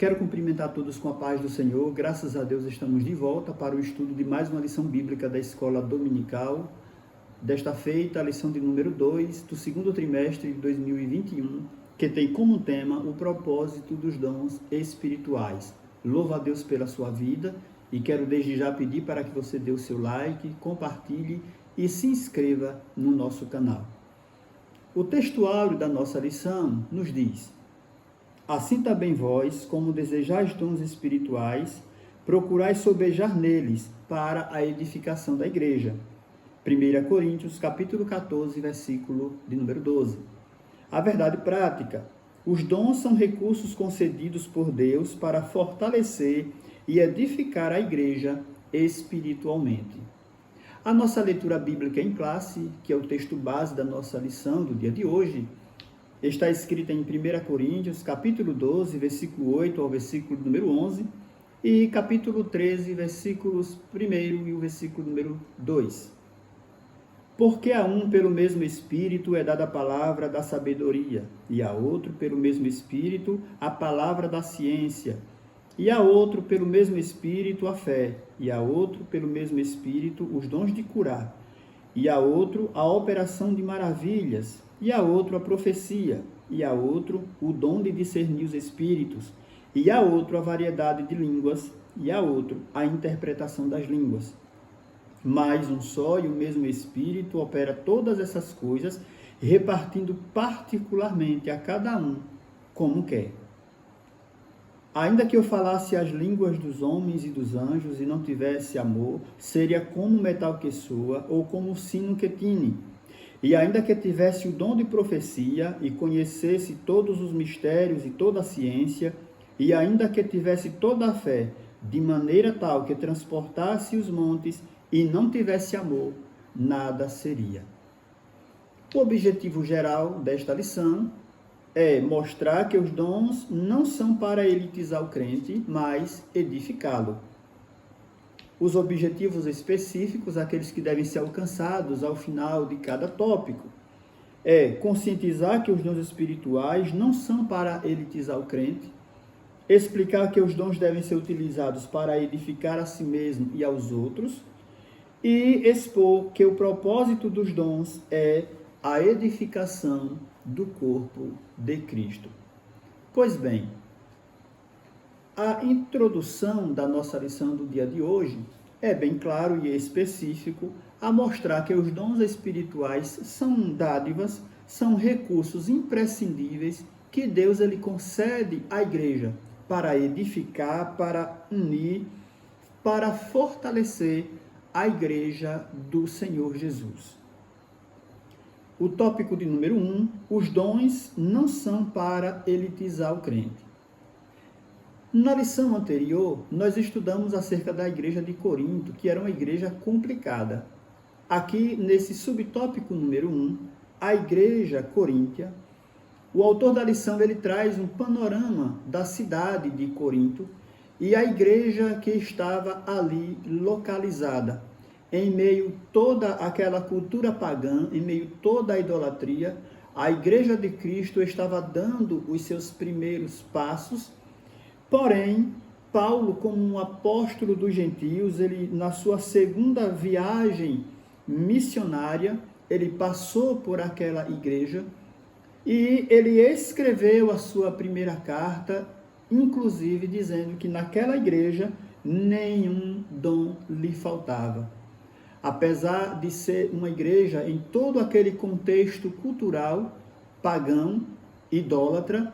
Quero cumprimentar todos com a paz do Senhor. Graças a Deus estamos de volta para o estudo de mais uma lição bíblica da Escola Dominical. Desta feita, a lição de número 2 do segundo trimestre de 2021, que tem como tema o propósito dos dons espirituais. Louvo a Deus pela sua vida e quero desde já pedir para que você dê o seu like, compartilhe e se inscreva no nosso canal. O textuário da nossa lição nos diz: assim também vós, como desejais dons espirituais, procurais sobejar neles para a edificação da igreja. 1 Coríntios, capítulo 14, versículo de número 12. A verdade prática: os dons são recursos concedidos por Deus para fortalecer e edificar a igreja espiritualmente. A nossa leitura bíblica em classe, que é o texto base da nossa lição do dia de hoje, está escrita em 1 Coríntios, capítulo 12, versículo 8 ao versículo número 11, e capítulo 13, versículos 1 e o versículo número 2. Porque a um pelo mesmo Espírito é dada a palavra da sabedoria, e a outro pelo mesmo Espírito a palavra da ciência, e a outro pelo mesmo Espírito a fé, e a outro pelo mesmo Espírito os dons de curar, e a outro a operação de maravilhas, e a outro a profecia, e a outro o dom de discernir os espíritos, e a outro a variedade de línguas, e a outro a interpretação das línguas. Mas um só e o mesmo Espírito opera todas essas coisas, repartindo particularmente a cada um como quer. Ainda que eu falasse as línguas dos homens e dos anjos e não tivesse amor, seria como metal que soa ou como sino que tine. E ainda que tivesse o dom de profecia e conhecesse todos os mistérios e toda a ciência, e ainda que tivesse toda a fé, de maneira tal que transportasse os montes e não tivesse amor, nada seria. O objetivo geral desta lição é mostrar que os dons não são para elitizar o crente, mas edificá-lo. Os objetivos específicos, aqueles que devem ser alcançados ao final de cada tópico, é conscientizar que os dons espirituais não são para elitizar o crente, explicar que os dons devem ser utilizados para edificar a si mesmo e aos outros, e expor que o propósito dos dons é a edificação do corpo de Cristo. Pois bem, a introdução da nossa lição do dia de hoje é bem claro e específico a mostrar que os dons espirituais são dádivas, são recursos imprescindíveis que Deus ele concede à igreja para edificar, para unir, para fortalecer a igreja do Senhor Jesus. O tópico de número 1, os dons não são para elitizar o crente. Na lição anterior, nós estudamos acerca da igreja de Corinto, que era uma igreja complicada. Aqui, nesse subtópico número 1, a igreja coríntia, o autor da lição ele traz um panorama da cidade de Corinto e a igreja que estava ali localizada. Em meio a toda aquela cultura pagã, em meio a toda a idolatria, a igreja de Cristo estava dando os seus primeiros passos. Porém, Paulo, como um apóstolo dos gentios, ele na sua segunda viagem missionária, ele passou por aquela igreja e ele escreveu a sua primeira carta, inclusive dizendo que naquela igreja nenhum dom lhe faltava. Apesar de ser uma igreja em todo aquele contexto cultural, pagão, idólatra,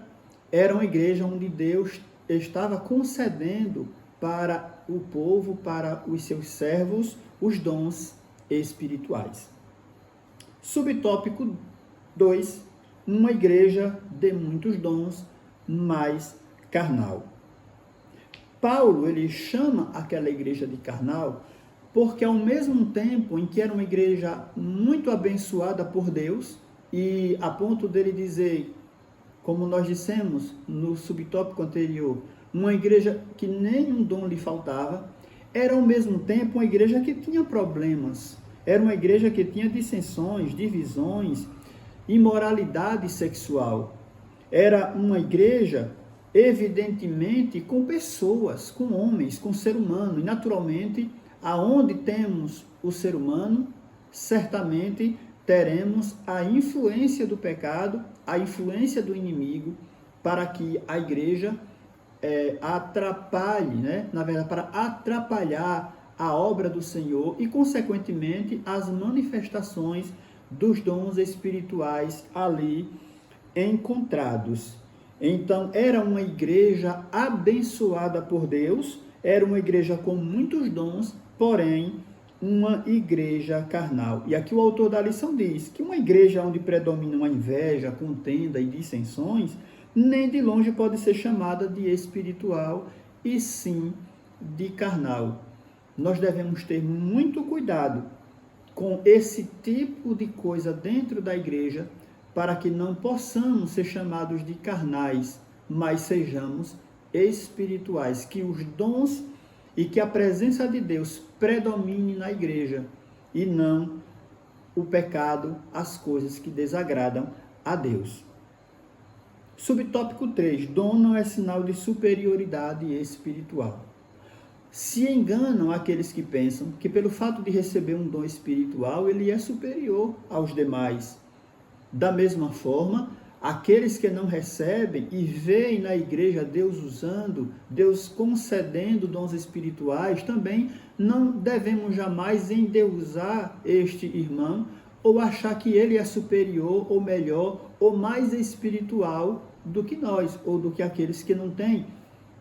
era uma igreja onde Deus estava concedendo para o povo, para os seus servos, os dons espirituais. Subtópico 2, uma igreja de muitos dons, mas carnal. Paulo, ele chama aquela igreja de carnal porque ao mesmo tempo em que era uma igreja muito abençoada por Deus, e a ponto dele dizer, como nós dissemos no subtópico anterior, uma igreja que nenhum dom lhe faltava, era ao mesmo tempo uma igreja que tinha problemas, era uma igreja que tinha dissensões, divisões, imoralidade sexual. Era uma igreja evidentemente com pessoas, com homens, com ser humano. E naturalmente, aonde temos o ser humano, certamente teremos a influência do pecado, a influência do inimigo, para que a igreja atrapalhe, né? Na verdade, para atrapalhar a obra do Senhor e, consequentemente, as manifestações dos dons espirituais ali encontrados. Então, era uma igreja abençoada por Deus, era uma igreja com muitos dons, porém, uma igreja carnal. E aqui o autor da lição diz que uma igreja onde predominam a inveja, contenda e dissensões, nem de longe pode ser chamada de espiritual, e sim de carnal. Nós devemos ter muito cuidado com esse tipo de coisa dentro da igreja, para que não possamos ser chamados de carnais, mas sejamos espirituais, que os dons e que a presença de Deus predomine na igreja, e não o pecado, as coisas que desagradam a Deus. Subtópico 3. Dom não é sinal de superioridade espiritual. Se enganam aqueles que pensam que pelo fato de receber um dom espiritual, ele é superior aos demais. Da mesma forma, aqueles que não recebem e veem na igreja Deus usando, Deus concedendo dons espirituais, também não devemos jamais endeusar este irmão ou achar que ele é superior ou melhor ou mais espiritual do que nós, ou do que aqueles que não têm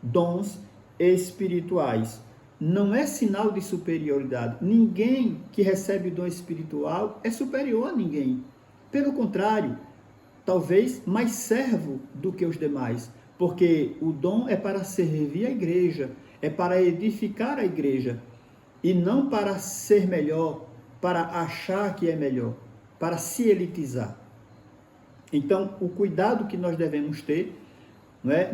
dons espirituais. Não é sinal de superioridade. Ninguém que recebe dom espiritual é superior a ninguém. Pelo contrário, talvez mais servo do que os demais, porque o dom é para servir a igreja, é para edificar a igreja, e não para ser melhor, para achar que é melhor, para se elitizar. Então, o cuidado que nós devemos ter,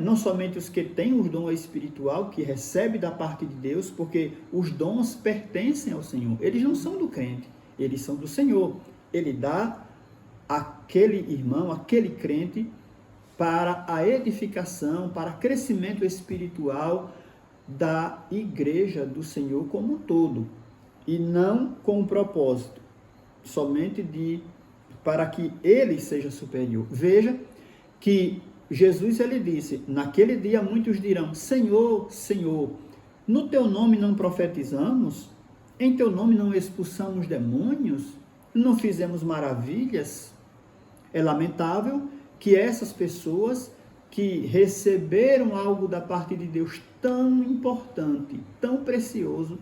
não somente os que têm o dom espiritual, que recebe da parte de Deus, porque os dons pertencem ao Senhor, eles não são do crente, eles são do Senhor. Ele dá aquele irmão, aquele crente, para a edificação, para crescimento espiritual da igreja do Senhor como um todo, e não com o propósito somente para que ele seja superior. Veja que Jesus, ele disse, naquele dia muitos dirão, Senhor, Senhor, no teu nome não profetizamos? Em teu nome não expulsamos demônios? Não fizemos maravilhas? É lamentável que essas pessoas que receberam algo da parte de Deus tão importante, tão precioso,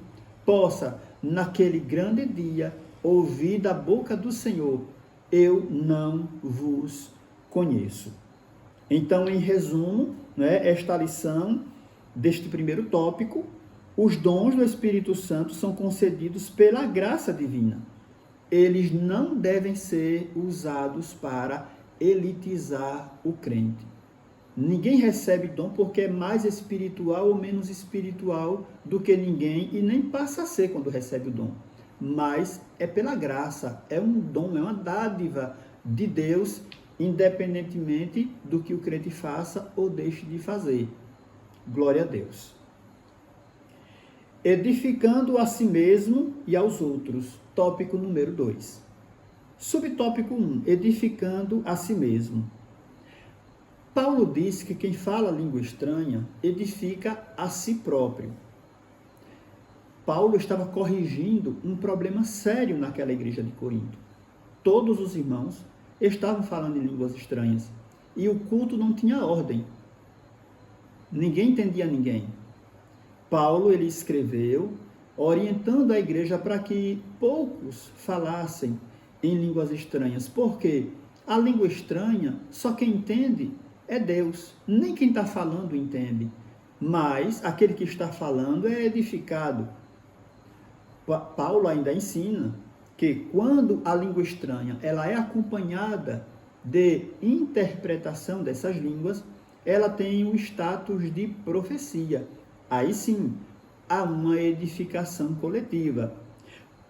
possa, naquele grande dia, ouvir da boca do Senhor, eu não vos conheço. Então, em resumo, esta lição deste primeiro tópico, os dons do Espírito Santo são concedidos pela graça divina. Eles não devem ser usados para elitizar o crente. Ninguém recebe dom porque é mais espiritual ou menos espiritual do que ninguém, e nem passa a ser quando recebe o dom. Mas é pela graça, é um dom, é uma dádiva de Deus, independentemente do que o crente faça ou deixe de fazer. Glória a Deus. Edificando a si mesmo e aos outros. Tópico número 2. Subtópico 1. Edificando a si mesmo. Paulo diz que quem fala língua estranha edifica a si próprio. Paulo estava corrigindo um problema sério naquela igreja de Corinto. Todos os irmãos estavam falando em línguas estranhas e o culto não tinha ordem. Ninguém entendia ninguém. Paulo, ele escreveu orientando a igreja para que poucos falassem em línguas estranhas. Por quê? A língua estranha, só quem entende é Deus. Nem quem está falando entende, mas aquele que está falando é edificado. Paulo ainda ensina que quando a língua estranha ela é acompanhada de interpretação dessas línguas, ela tem o status de profecia. Aí sim, há uma edificação coletiva.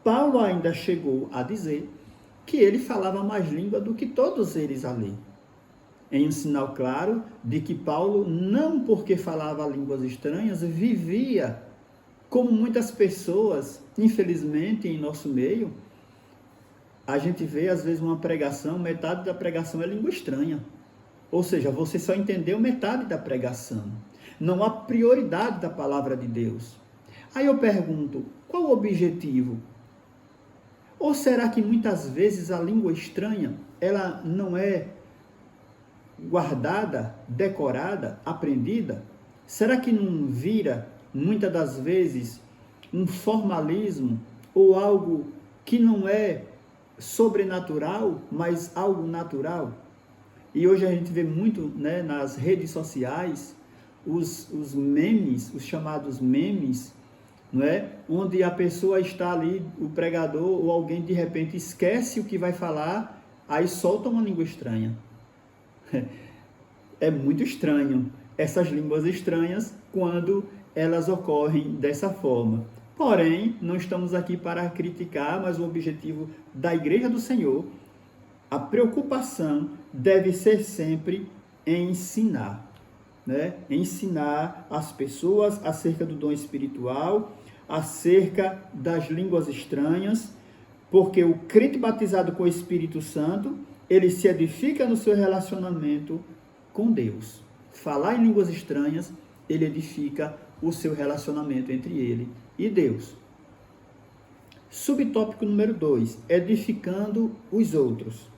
Paulo ainda chegou a dizer que ele falava mais língua do que todos eles ali. em um sinal claro de que Paulo, não porque falava línguas estranhas, vivia como muitas pessoas, infelizmente, em nosso meio. A gente vê, às vezes, uma pregação, metade da pregação é língua estranha. Ou seja, você só entendeu metade da pregação. Não há prioridade da palavra de Deus. Aí eu pergunto, qual o objetivo? Ou será que muitas vezes a língua estranha, ela não é guardada, decorada, aprendida? Será que não vira, muitas das vezes, um formalismo ou algo que não é sobrenatural, mas algo natural? E hoje a gente vê muito, né, nas redes sociais os memes, os chamados memes, não é? Onde a pessoa está ali, o pregador ou alguém de repente esquece o que vai falar, aí solta uma língua estranha. É muito estranho essas línguas estranhas quando elas ocorrem dessa forma. Porém, não estamos aqui para criticar, mas o objetivo da Igreja do Senhor, a preocupação deve ser sempre ensinar, né? Ensinar as pessoas acerca do dom espiritual, acerca das línguas estranhas, porque o crente batizado com o Espírito Santo, ele se edifica no seu relacionamento com Deus. Falar em línguas estranhas, ele edifica o seu relacionamento entre ele e Deus. Subtópico número 2, edificando os outros.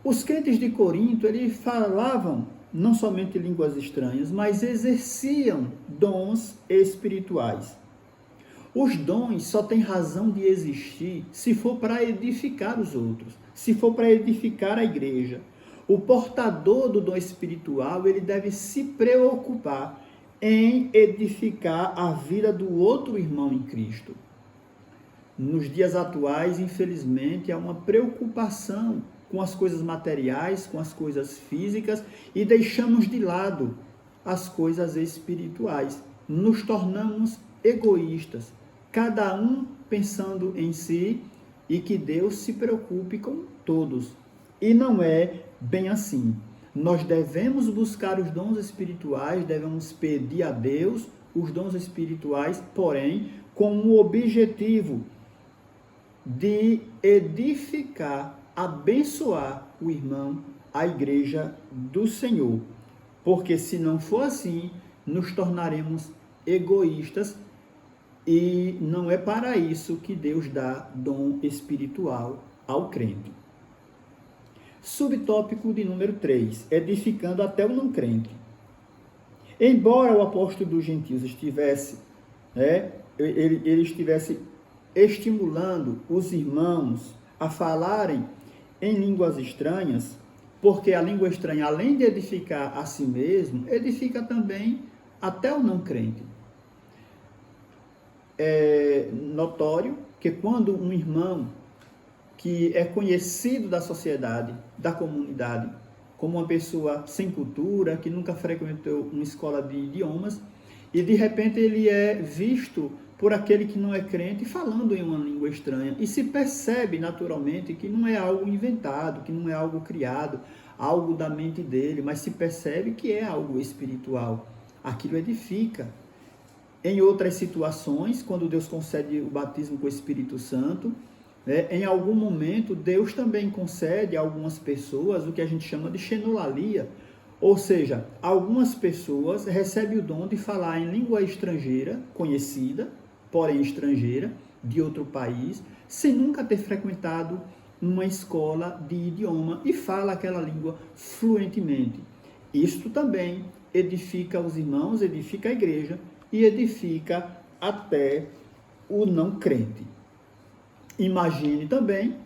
Os crentes de Corinto, eles falavam não somente línguas estranhas, mas exerciam dons espirituais. Os dons só têm razão de existir se for para edificar os outros, se for para edificar a igreja. O portador do dom espiritual, ele deve se preocupar em edificar a vida do outro irmão em Cristo. Nos dias atuais, infelizmente, há uma preocupação com as coisas materiais, com as coisas físicas, e deixamos de lado as coisas espirituais. Nos tornamos egoístas, cada um pensando em si, e que Deus se preocupe com todos. E não é bem assim. Nós devemos buscar os dons espirituais, devemos pedir a Deus os dons espirituais, porém, com o objetivo de edificar, abençoar o irmão, a igreja do Senhor. Porque se não for assim, nos tornaremos egoístas, e não é para isso que Deus dá dom espiritual ao crente. Subtópico de número 3, edificando até o não crente. Embora o apóstolo dos gentios estivesse, ele estivesse estimulando os irmãos a falarem em línguas estranhas, porque a língua estranha, além de edificar a si mesmo, edifica também até o não crente. É notório que quando um irmão que é conhecido da sociedade, da comunidade, como uma pessoa sem cultura, que nunca frequentou uma escola de idiomas, e de repente ele é visto por aquele que não é crente falando em uma língua estranha, e se percebe naturalmente que não é algo inventado, que não é algo criado, algo da mente dele, mas se percebe que é algo espiritual. Aquilo edifica. Em outras situações, quando Deus concede o batismo com o Espírito Santo, em algum momento Deus também concede a algumas pessoas o que a gente chama de xenolalia, ou seja, algumas pessoas recebem o dom de falar em língua estrangeira, conhecida, porém estrangeira, de outro país, sem nunca ter frequentado uma escola de idioma, e fala aquela língua fluentemente. Isto também edifica os irmãos, edifica a igreja e edifica até o não crente. Imagine também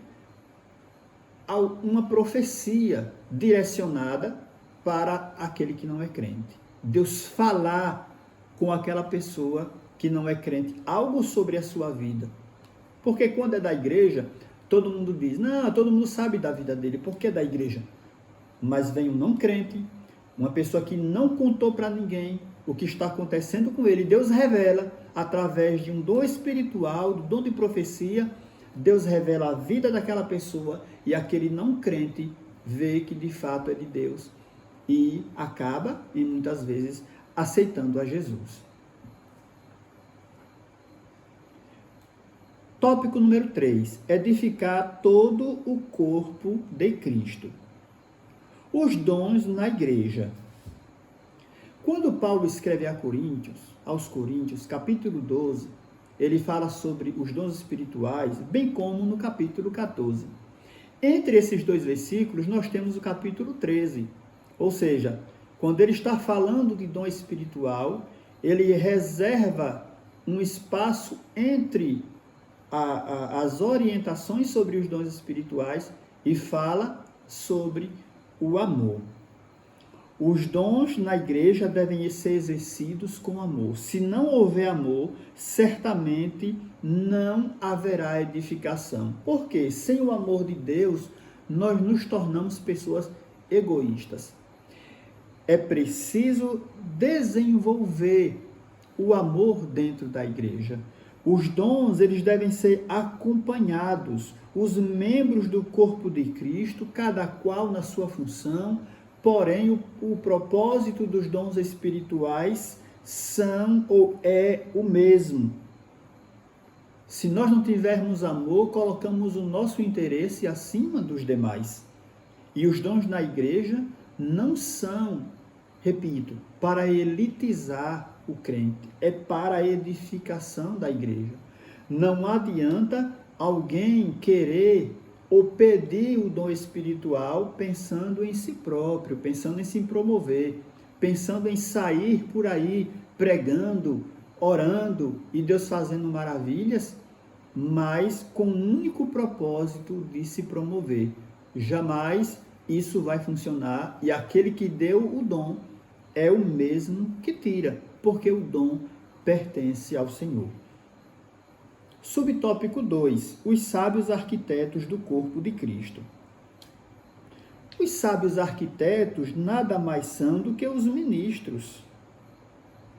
uma profecia direcionada para aquele que não é crente. Deus falar com aquela pessoa que não é crente algo sobre a sua vida. Porque quando é da igreja, todo mundo diz, não, todo mundo sabe da vida dele, porque é da igreja. Mas vem um não crente, uma pessoa que não contou para ninguém o que está acontecendo com ele. Deus revela através de um dom espiritual, do dom de profecia. Deus revela a vida daquela pessoa, e aquele não crente vê que de fato é de Deus e acaba, e muitas vezes, aceitando a Jesus. Tópico número 3. Edificar todo o corpo de Cristo. Os dons na igreja. Quando Paulo escreve aos Coríntios, capítulo 12, ele fala sobre os dons espirituais, bem como no capítulo 14. Entre esses dois versículos, nós temos o capítulo 13. Ou seja, quando ele está falando de dom espiritual, ele reserva um espaço entre as orientações sobre os dons espirituais e fala sobre o amor. Os dons na igreja devem ser exercidos com amor. Se não houver amor, certamente não haverá edificação. Porque sem o amor de Deus, nós nos tornamos pessoas egoístas. É preciso desenvolver o amor dentro da igreja. Os dons, eles devem ser acompanhados. Os membros do corpo de Cristo, cada qual na sua função, porém o propósito dos dons espirituais é o mesmo. Se nós não tivermos amor, colocamos o nosso interesse acima dos demais. E os dons na igreja não são, repito, para elitizar o crente, é para a edificação da igreja. Não adianta alguém querer ou pedir o dom espiritual pensando em si próprio, pensando em se promover, pensando em sair por aí pregando, orando e Deus fazendo maravilhas, mas com o único propósito de se promover. Jamais isso vai funcionar e aquele que deu o dom é o mesmo que tira, porque o dom pertence ao Senhor. Subtópico 2. Os sábios arquitetos do corpo de Cristo. Os sábios arquitetos nada mais são do que os ministros,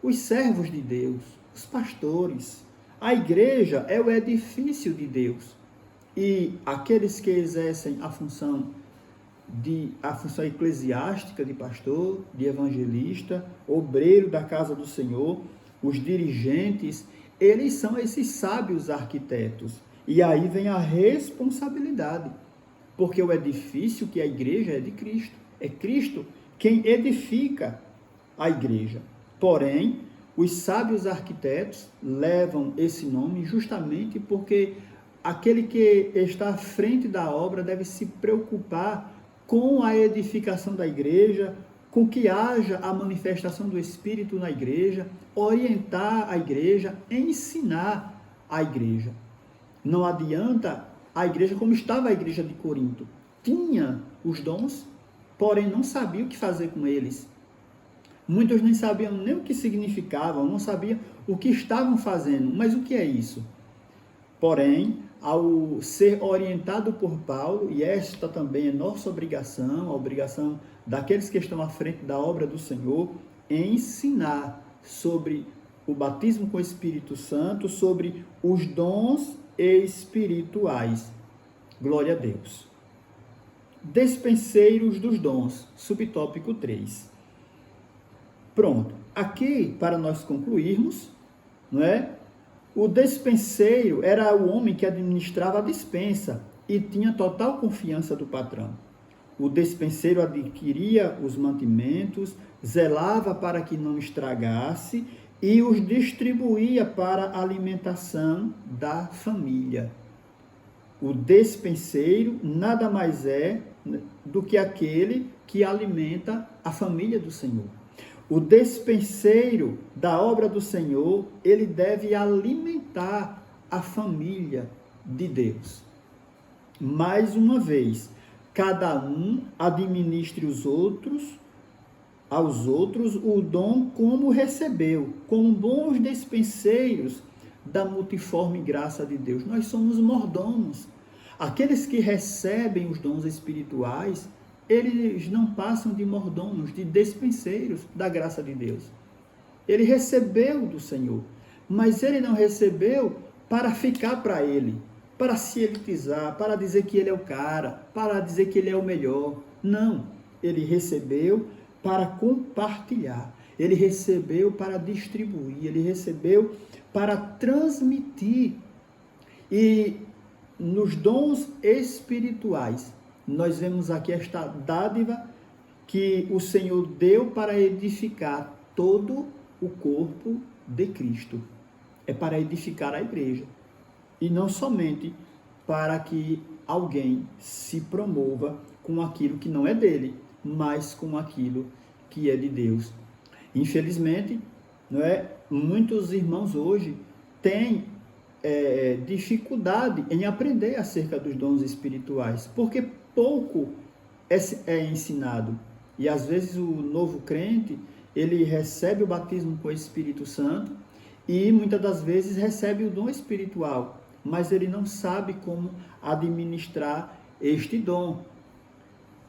os servos de Deus, os pastores. A igreja é o edifício de Deus. E aqueles que exercem a função eclesiástica de pastor, de evangelista, obreiro da casa do Senhor, os dirigentes, eles são esses sábios arquitetos. E aí vem a responsabilidade, porque o edifício que é a igreja é de Cristo. É Cristo quem edifica a igreja. Porém, os sábios arquitetos levam esse nome justamente porque aquele que está à frente da obra deve se preocupar com a edificação da igreja, com que haja a manifestação do Espírito na igreja, orientar a igreja, ensinar a igreja. Não adianta a igreja como estava a igreja de Corinto. Tinha os dons, porém não sabia o que fazer com eles. Muitos nem sabiam nem o que significavam, não sabiam o que estavam fazendo. Mas o que é isso? Porém, ao ser orientado por Paulo, e esta também é nossa obrigação, a obrigação daqueles que estão à frente da obra do Senhor, ensinar sobre o batismo com o Espírito Santo, sobre os dons espirituais. Glória a Deus. Despenseiros dos dons, subtópico 3. Pronto. Aqui, para nós concluirmos, não é? O despenseiro era o homem que administrava a despensa e tinha total confiança do patrão. O despenseiro adquiria os mantimentos, zelava para que não estragasse e os distribuía para a alimentação da família. O despenseiro nada mais é do que aquele que alimenta a família do Senhor. O despenseiro da obra do Senhor, ele deve alimentar a família de Deus. Mais uma vez, cada um administre aos outros o dom como recebeu, como bons despenseiros da multiforme graça de Deus. Nós somos mordomos. Aqueles que recebem os dons espirituais, eles não passam de mordomos, de despenseiros da graça de Deus. Ele recebeu do Senhor, mas ele não recebeu para ficar para ele, para se elitizar, para dizer que ele é o cara, para dizer que ele é o melhor. Não, ele recebeu para compartilhar, ele recebeu para distribuir, ele recebeu para transmitir. E nos dons espirituais, nós vemos aqui esta dádiva que o Senhor deu para edificar todo o corpo de Cristo. É para edificar a igreja. E não somente para que alguém se promova com aquilo que não é dele, mas com aquilo que é de Deus. Infelizmente, muitos irmãos hoje têm dificuldade em aprender acerca dos dons espirituais, porque pouco é ensinado. E às vezes o novo crente, ele recebe o batismo com o Espírito Santo e muitas das vezes recebe o dom espiritual, mas ele não sabe como administrar este dom.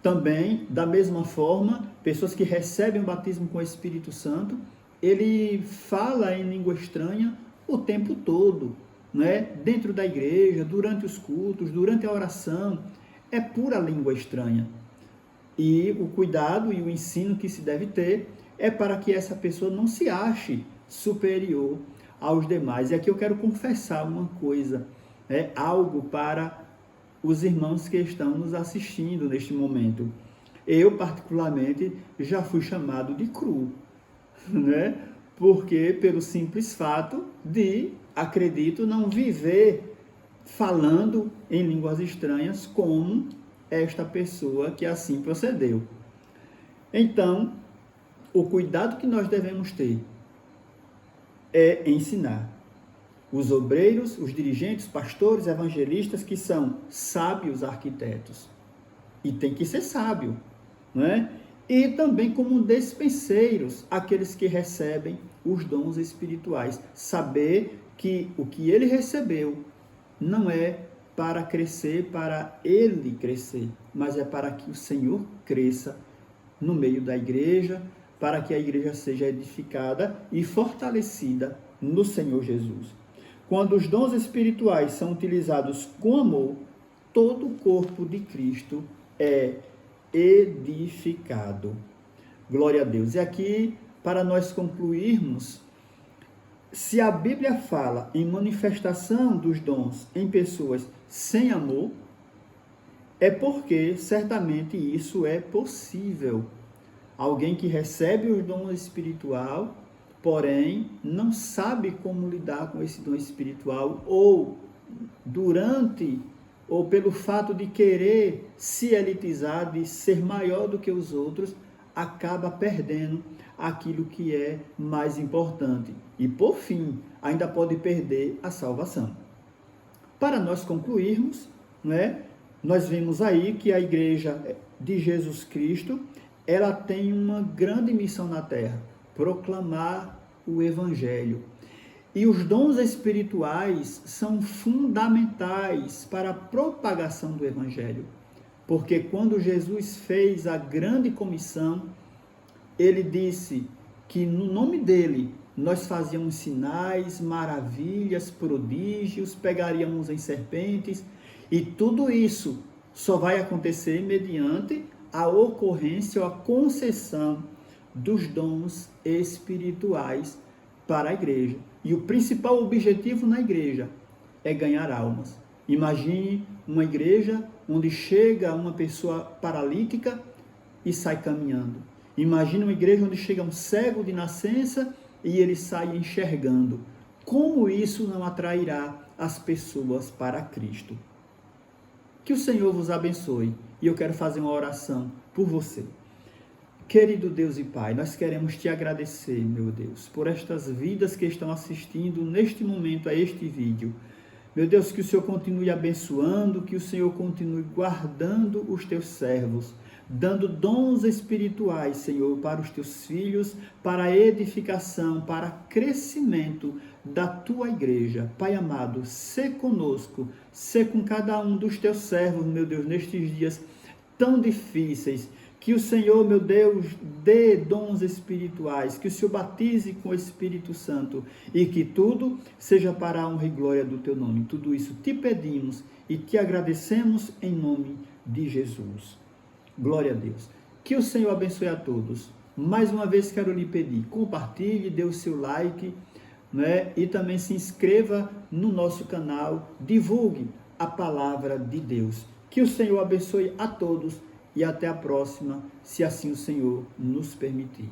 Também, da mesma forma, pessoas que recebem o batismo com o Espírito Santo, ele fala em língua estranha o tempo todo, dentro da igreja, durante os cultos, durante a oração, é pura língua estranha. E o cuidado e o ensino que se deve ter é para que essa pessoa não se ache superior aos demais. E aqui eu quero confessar uma coisa, algo para os irmãos que estão nos assistindo neste momento. Eu, particularmente, já fui chamado de cru, porque pelo simples fato de, acredito, não viver falando em línguas estranhas como esta pessoa que assim procedeu. Então, o cuidado que nós devemos ter é ensinar os obreiros, os dirigentes, pastores, evangelistas, que são sábios arquitetos. E tem que ser sábio, E também como despenseiros, aqueles que recebem os dons espirituais. Saber que o que ele recebeu não é para crescer, para ele crescer, mas é para que o Senhor cresça no meio da igreja, para que a igreja seja edificada e fortalecida no Senhor Jesus. Quando os dons espirituais são utilizados com amor, todo o corpo de Cristo é edificado. Glória a Deus. E aqui, para nós concluirmos, se a Bíblia fala em manifestação dos dons em pessoas sem amor, é porque certamente isso é possível. Alguém que recebe o dom espiritual, porém não sabe como lidar com esse dom espiritual, ou pelo fato de querer se elitizar, de ser maior do que os outros, acaba perdendo aquilo que é mais importante. E, por fim, ainda pode perder a salvação. Para nós concluirmos, nós vemos aí que a igreja de Jesus Cristo, ela tem uma grande missão na terra: proclamar o Evangelho. E os dons espirituais são fundamentais para a propagação do Evangelho. Porque quando Jesus fez a grande comissão, ele disse que no nome dele nós fazíamos sinais, maravilhas, prodígios, pegaríamos em serpentes, e tudo isso só vai acontecer mediante a ocorrência ou a concessão dos dons espirituais para a igreja. E o principal objetivo na igreja é ganhar almas. Imagine uma igreja onde chega uma pessoa paralítica e sai caminhando. Imagine uma igreja onde chega um cego de nascença e ele sai enxergando. Como isso não atrairá as pessoas para Cristo? Que o Senhor vos abençoe. E eu quero fazer uma oração por você. Querido Deus e Pai, nós queremos te agradecer, meu Deus, por estas vidas que estão assistindo neste momento a este vídeo. Meu Deus, que o Senhor continue abençoando, que o Senhor continue guardando os teus servos, dando dons espirituais, Senhor, para os teus filhos, para a edificação, para crescimento da tua igreja. Pai amado, sê conosco, sê com cada um dos teus servos, meu Deus, nestes dias tão difíceis. Que o Senhor, meu Deus, dê dons espirituais, que o Senhor batize com o Espírito Santo e que tudo seja para a honra e glória do teu nome. Tudo isso te pedimos e te agradecemos em nome de Jesus. Glória a Deus. Que o Senhor abençoe a todos. Mais uma vez quero lhe pedir, compartilhe, dê o seu like, né? E também se inscreva no nosso canal, divulgue a palavra de Deus. Que o Senhor abençoe a todos e até a próxima, se assim o Senhor nos permitir.